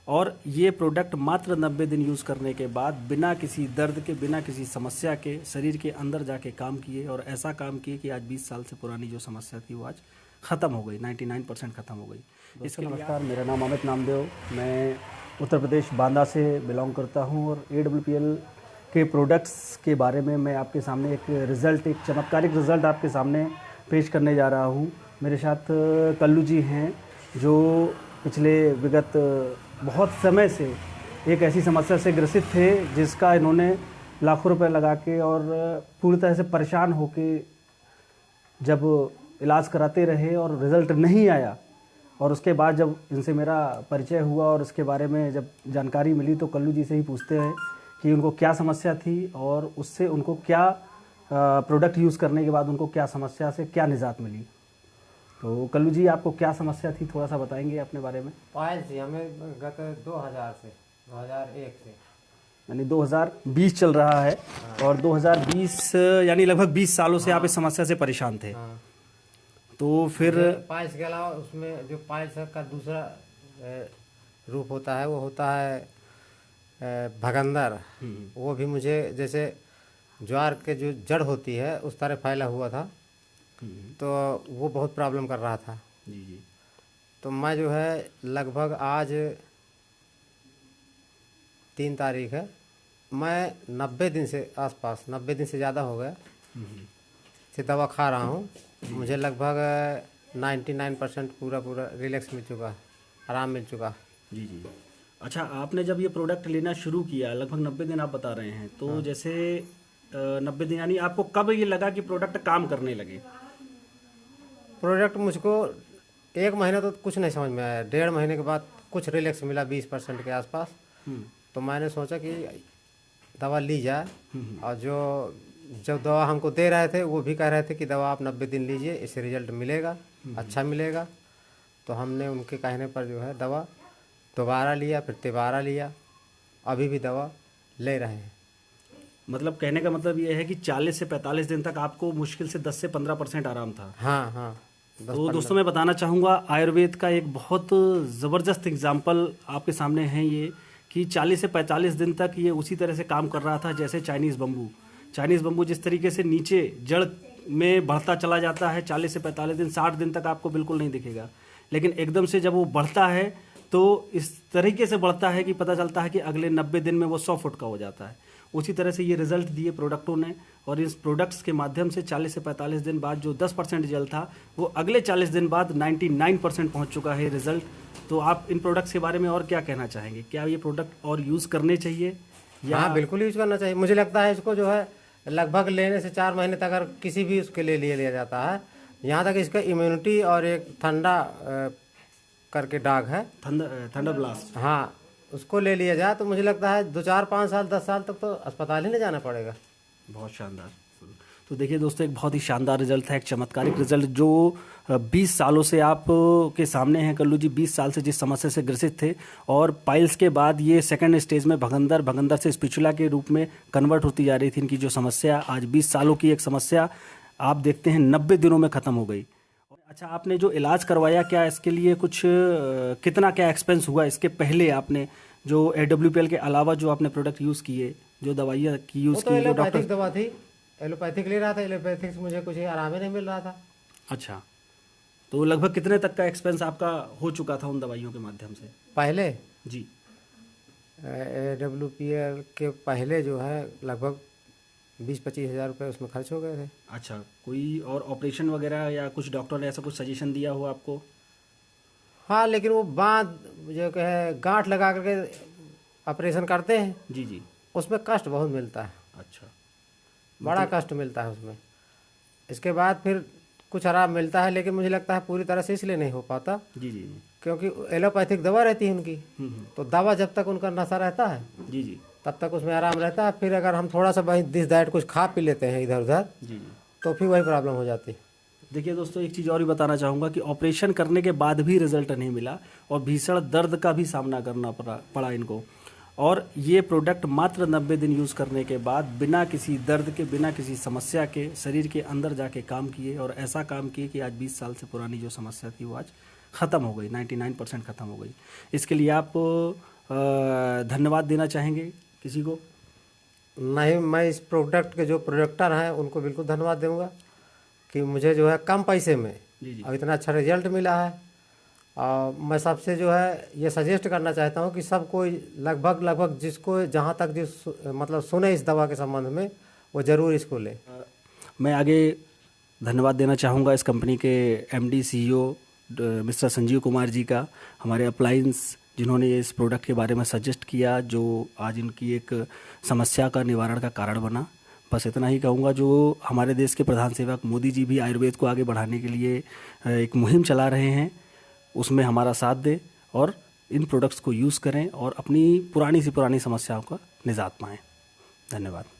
और ये प्रोडक्ट मात्र 90 दिन यूज़ करने के बाद बिना किसी दर्द के, बिना किसी समस्या के शरीर के अंदर जाके काम किए और ऐसा काम किए कि आज 20 साल से पुरानी जो समस्या थी वो आज ख़त्म हो गई, 99% ख़त्म हो गई। इसके नमस्कार, मेरा नाम अमित नामदेव, मैं उत्तर प्रदेश बांदा से बिलोंग करता हूँ और AWPL के प्रोडक्ट्स के बारे में मैं आपके सामने एक रिज़ल्ट, एक चमत्कारिक रिज़ल्ट आपके सामने पेश करने जा रहा हूँ। मेरे साथ कल्लू जी हैं जो पिछले विगत बहुत समय से एक ऐसी समस्या से ग्रसित थे जिसका इन्होंने लाखों रुपए लगा के और पूरी तरह से परेशान होके जब इलाज कराते रहे और रिज़ल्ट नहीं आया, और उसके बाद जब इनसे मेरा परिचय हुआ और उसके बारे में जब जानकारी मिली तो कल्लू जी से ही पूछते हैं कि उनको क्या समस्या थी और उससे उनको क्या प्रोडक्ट यूज़ करने के बाद उनको क्या समस्या से क्या निजात मिली। तो कल्लू जी, आपको क्या समस्या थी, थोड़ा सा बताएंगे अपने बारे में। पायल थी हमें गत 2001 से, यानी 2020 चल रहा है। हाँ। और 2020 यानी लगभग 20 सालों से आप इस समस्या से परेशान थे। हाँ। तो फिर पाइल्स के अलावा उसमें जो पाइल्स का दूसरा रूप होता है वो होता है भगंदर। वो भी मुझे जैसे ज्वार के जो जड़ होती है उस तरह फैला हुआ था, तो वो बहुत प्रॉब्लम कर रहा था। जी जी। तो मैं जो है लगभग आज 3 तारीख है, मैं 90 दिन से आसपास, 90 दिन से ज़्यादा हो गया से दवा खा रहा हूँ। मुझे लगभग 99% पूरा रिलैक्स मिल चुका, आराम मिल चुका। जी जी। अच्छा, आपने जब ये प्रोडक्ट लेना शुरू किया, लगभग 90 दिन आप बता रहे हैं, तो हाँ। जैसे 90 दिन यानी आपको कब ये लगा कि प्रोडक्ट काम करने लगे? प्रोडक्ट मुझको 1 महीना तो कुछ नहीं समझ में आया। 1.5 महीने के बाद कुछ रिलैक्स मिला 20% के आसपास। तो मैंने सोचा कि दवा ली जाए, और जब दवा हमको दे रहे थे वो भी कह रहे थे कि दवा आप 90 दिन लीजिए, इससे रिजल्ट मिलेगा, अच्छा मिलेगा। तो हमने उनके कहने पर जो है दवा दोबारा लिया, फिर तिबारा लिया, अभी भी दवा ले रहे हैं। मतलब कहने का मतलब ये है कि 40 से 45 दिन तक आपको मुश्किल से 10 से 15% आराम था। हाँ हाँ। तो दोस्तों, मैं बताना चाहूँगा आयुर्वेद का एक बहुत ज़बरदस्त एग्जाम्पल आपके सामने है ये, कि 40 से 45 दिन तक ये उसी तरह से काम कर रहा था जैसे चाइनीज़ बम्बू जिस तरीके से नीचे जड़ में बढ़ता चला जाता है। 40 से 45 दिन, 60 दिन तक आपको बिल्कुल नहीं दिखेगा, लेकिन एकदम से जब वो बढ़ता है तो इस तरीके से बढ़ता है कि पता चलता है कि अगले 90 दिन में वो 100 फुट का हो जाता है। उसी तरह से ये रिजल्ट दिए प्रोडक्टों ने, और इस प्रोडक्ट्स के माध्यम से 40 से 45 दिन बाद जो 10% रिजल्ट था वो अगले 40 दिन बाद 99% पहुंच चुका है रिजल्ट। तो आप इन प्रोडक्ट्स के बारे में और क्या कहना चाहेंगे? क्या ये प्रोडक्ट और यूज़ करने चाहिए या? हाँ, बिल्कुल यूज़ करना चाहिए। मुझे लगता है इसको जो है लगभग लेने से 4 महीने तक अगर किसी भी उसके लिए लिया जाता है, यहाँ तक इसका इम्यूनिटी और एक ठंडा करके डाग है, थंडर ब्लास्ट, हाँ, उसको ले लिया जाए तो मुझे लगता है 2, 4, 5 साल 10 साल तक तो अस्पताल ही नहीं जाना पड़ेगा। बहुत शानदार। तो देखिए दोस्तों, एक बहुत ही शानदार रिजल्ट था, एक चमत्कारिक रिजल्ट जो 20 सालों से आप के सामने हैं। कल्लू जी 20 साल से जिस समस्या से ग्रसित थे, और पाइल्स के बाद ये सेकंड स्टेज में भगंदर से स्पिचुला के रूप में कन्वर्ट होती जा रही थी इनकी जो समस्या, आज 20 सालों की एक समस्या आप देखते हैं 90 दिनों में ख़त्म हो गई। अच्छा, आपने जो इलाज करवाया, क्या इसके लिए कुछ कितना क्या एक्सपेंस हुआ? इसके पहले आपने जो AWPL के अलावा जो आपने प्रोडक्ट यूज़ किए, जो दवाइयाँ की यूज़ की, जो डॉक्टर दवा थी, एलोपैथिक ले रहा था, एलोपैथिक से मुझे कुछ आराम ही नहीं मिल रहा था। अच्छा, तो लगभग कितने तक का एक्सपेंस आपका हो चुका था उन दवाइयों के माध्यम से? पहले जी, AWPL के पहले जो है लगभग 20-25 हज़ार रुपये उसमें खर्च हो गए थे। अच्छा, कोई और ऑपरेशन वगैरह या कुछ डॉक्टर ने ऐसा कुछ सजेशन दिया हो आपको? हाँ, लेकिन वो बांध जो है गांठ लगा करके ऑपरेशन करते हैं। जी जी। उसमें कष्ट बहुत मिलता है। अच्छा, बड़ा कष्ट मिलता है उसमें। इसके बाद फिर कुछ आराम मिलता है, लेकिन मुझे लगता है पूरी तरह से इसलिए नहीं हो पाता। जी जी। क्योंकि एलोपैथिक दवा रहती है उनकी, तो दवा जब तक उनका नशा रहता है जी जी, तब तक उसमें आराम रहता है। फिर अगर हम थोड़ा सा वही दिस दैट कुछ खा पी लेते हैं इधर उधर, जी जी, तो फिर वही प्रॉब्लम हो जाती है। देखिए दोस्तों, एक चीज़ और भी बताना चाहूँगा कि ऑपरेशन करने के बाद भी रिजल्ट नहीं मिला और भीषण दर्द का भी सामना करना पड़ा इनको, और ये प्रोडक्ट मात्र 90 दिन यूज़ करने के बाद बिना किसी दर्द के, बिना किसी समस्या के शरीर के अंदर जाके काम किए, और ऐसा काम किए कि आज 20 साल से पुरानी जो समस्या थी वो आज ख़त्म हो गई, 99% ख़त्म हो गई। इसके लिए आप धन्यवाद देना चाहेंगे किसी को? नहीं, मैं इस प्रोडक्ट के जो प्रोडक्टर हैं उनको बिल्कुल धन्यवाद दूंगा कि मुझे जो है कम पैसे में जी। अब इतना अच्छा रिजल्ट मिला है। और मैं सबसे जो है ये सजेस्ट करना चाहता हूँ कि सब कोई लगभग जिसको जहाँ तक मतलब सुने इस दवा के संबंध में, वो ज़रूर इसको ले। मैं आगे धन्यवाद देना चाहूँगा इस कंपनी के MD CEO mister Sanjeev Kumar ji का, हमारे अप्लायंस जिन्होंने इस प्रोडक्ट के बारे में सजेस्ट किया, जो आज इनकी एक समस्या का निवारण का कारण बना। बस इतना ही कहूँगा, जो हमारे देश के प्रधान सेवक मोदी जी भी आयुर्वेद को आगे बढ़ाने के लिए एक मुहिम चला रहे हैं, उसमें हमारा साथ दें और इन प्रोडक्ट्स को यूज़ करें और अपनी पुरानी सी पुरानी समस्याओं का निजात पाएँ। धन्यवाद।